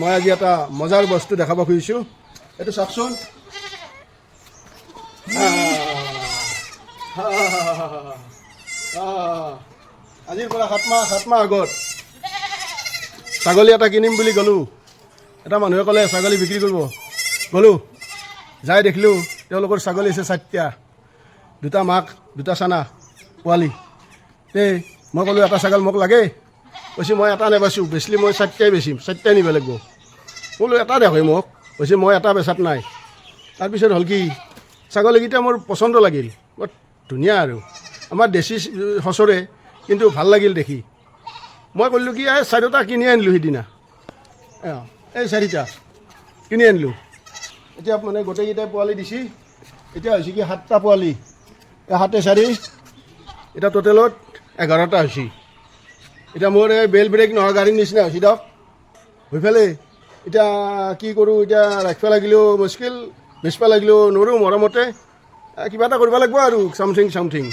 মই আজি এটা মজাৰ বস্তু দেখাব খুজিছোঁ। এইটো চাওকচোন। আজিৰ পৰা 7 মাহ আগত ছাগলী এটা কিনিম বুলি গ'লোঁ। এটা মানুহে ক'লে ছাগলী বিক্ৰী কৰিব। গ'লোঁ, যাই দেখিলোঁ তেওঁলোকৰ ছাগলী আছে 4টা, 2টা মাক 2টা চানা পোৱালি। মই ক'লোঁ এটা ছাগল মোক লাগে। কৈছে মই এটা নেবেচোঁ, বেচিলে মই 4টাই বেচিম, 4টাই নিব লাগিব। বোলো এটা দেখে মোক। কৈছে মই এটা বেচাত নাই। তাৰপিছত হ'ল কি, ছাগলীকেইটা মোৰ পচন্দ লাগিল, বৰ ধুনীয়া আৰু আমাৰ দেশী সঁচৰে, কিন্তু ভাল লাগিল দেখি। মই কৰিলোঁ কি, এই 4টা কিনি আনিলোঁ সিদিনা। এই 4টা কিনি আনিলোঁ। এতিয়া মানে গোটেইকেইটাই পোৱালি দিছে। এতিয়া হৈছে কি 7টা পোৱালি, এই 7 4 এতিয়া টোটেলত 11টা হৈছে। এতিয়া মোৰ এই বেল ব্ৰেক নহয় গাড়ীৰ নিচিনা হৈছে দিয়ক হৈফালে। এতিয়া কি কৰোঁ, এতিয়া ৰাখিব লাগিলেও মুস্কিল, বেচিব লাগিলেও নোৱাৰোঁ। মৰমতে কিবা এটা কৰিব লাগিব আৰু চামথিং।